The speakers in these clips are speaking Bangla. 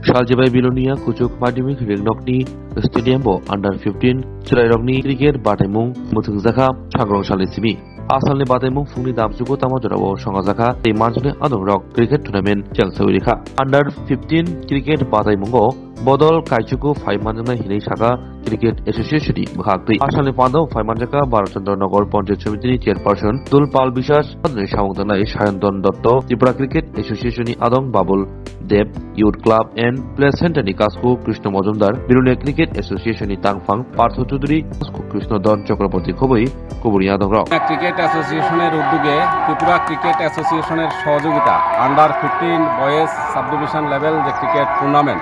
Saljabai Bilonia Kuchuk Madimik Ringnokni Stadium Bo Under 15 Chirairokni Cricket Batemung Muthungzaka Chagrong Shalisimi Asalni Batemung Fungni Damsuko Tamajorabo Shongazaka Te Manjane Adong Rock Cricket Tournament Changsawirika Under 15 Cricket Batemungo Bodol Kaichuku 5 Manjana Hinei Shaka Cricket Association Bhakti Asalni Pando 5 Manjaka Bharachandra Nagar Panchayat Samiti Chairperson Tulpal Bishas Adne Shamogdana Shayanton Dotto Tripura Cricket Association Adong Babul Deb Youth Club and Play Center ni Kasko Krishna Mojumdar Bilonia Cricket Association ni Tangfang Partho Chudhuri Kasko Krishna Don Chakraborty Khoboi Koburiya Dongrao cricket অ্যাসোসিয়েশনের উদ্যোগে ত্রিপুরা ক্রিকেট অ্যাসোসিয়েশনের সহযোগিতা under 15 boys sub division level যে ক্রিকেট টুর্নামেন্ট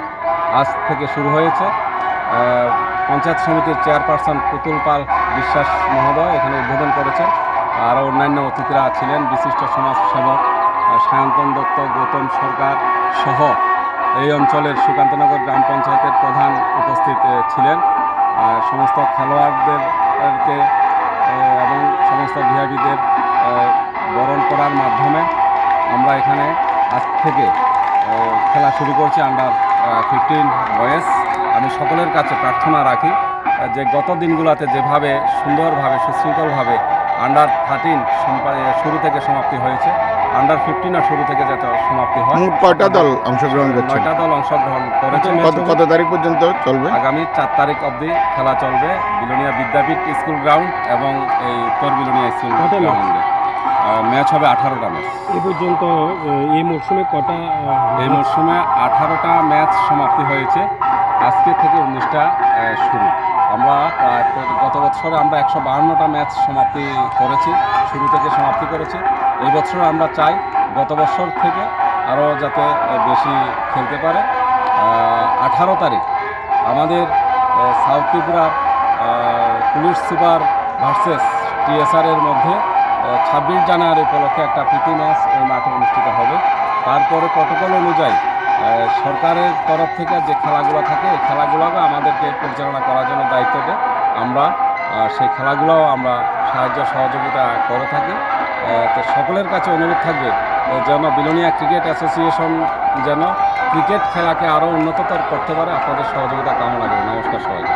আজ থেকে শুরু হয়েছে। পঞ্চায়েত সমিতির চেয়ারপারসন পুতুল পাল বিশ্বাস মহোদয় এখানে উদ্বোধন করেছেন। আরও অন্যান্য অতিথিরা ছিলেন, বিশিষ্ট সমাজসেবক সায়ন্তন দত্ত, গৌতম সরকার সহ এই অঞ্চলের সুকান্তনগর গ্রাম পঞ্চায়েতের প্রধান উপস্থিত ছিলেন। সমস্ত খেলোয়াড়দেরকে এবং সমস্ত ভিআইপিদের বরণ করার মাধ্যমে আমরা এখানে আজ থেকে খেলা শুরু করছি আন্ডার 15 বয়েজ। আমি সকলের কাছে প্রার্থনা রাখি যে গত দিনগুলোতে যেভাবে সুন্দরভাবে সুশৃঙ্খলভাবে আন্ডার 13 শুরু থেকে সমাপ্তি হয়েছে, আন্ডার 15 শুরু থেকে যাতে সমাপ্তি হয়। কয়টা দল অংশগ্রহণ করছে? 9টা দল অংশগ্রহণ করেছে। কত তারিখ পর্যন্ত চলবে? আগামী 4 তারিখ অবধি খেলা চলবে বিলোনিয়া বিদ্যাপীঠ স্কুল গ্রাউন্ড এবং এই উত্তর বিলোনিয়া স্কুল গ্রাউন্ডে। ম্যাচ হবে 18টা ম্যাচ। এই পর্যন্ত এই মরশুমে কটা? এই মরশুমে 18টা ম্যাচ সমাপ্তি হয়েছে, আজকে থেকে 19টা শুরু। আমরা গত বছরে আমরা 152টা ম্যাচ সমাপ্তি করেছি, শুরু থেকে সমাপ্তি করেছি। এই বছর আমরা চাই গত বছর থেকে আরও যাতে বেশি খেলতে পারে। 18 তারিখ আমাদের সাউথ ত্রিপুরার পুলিশ সুপার ভার্সেস টিএসআর এর মধ্যে 26 জানুয়ারি উপলক্ষে একটা প্রীতি ম্যাচ এই মাঠে অনুষ্ঠিত হবে। তারপরে প্রটোকল অনুযায়ী সরকারের তরফ থেকে যে খেলাগুলো থাকে এই খেলাগুলোকে আমাদেরকে পরিচালনা করার জন্য দায়িত্ব দেয়। আমরা সেই খেলাগুলোও আমরা সাহায্য সহযোগিতা করে থাকি। তো সকলের কাছে অনুরোধ থাকবে যেন বিলোনিয়া ক্রিকেট অ্যাসোসিয়েশন যেন ক্রিকেট খেলাকে আরও উন্নততর করতে পারে। আপনাদের সহযোগিতা কামনা করি। নমস্কার সবাইকে।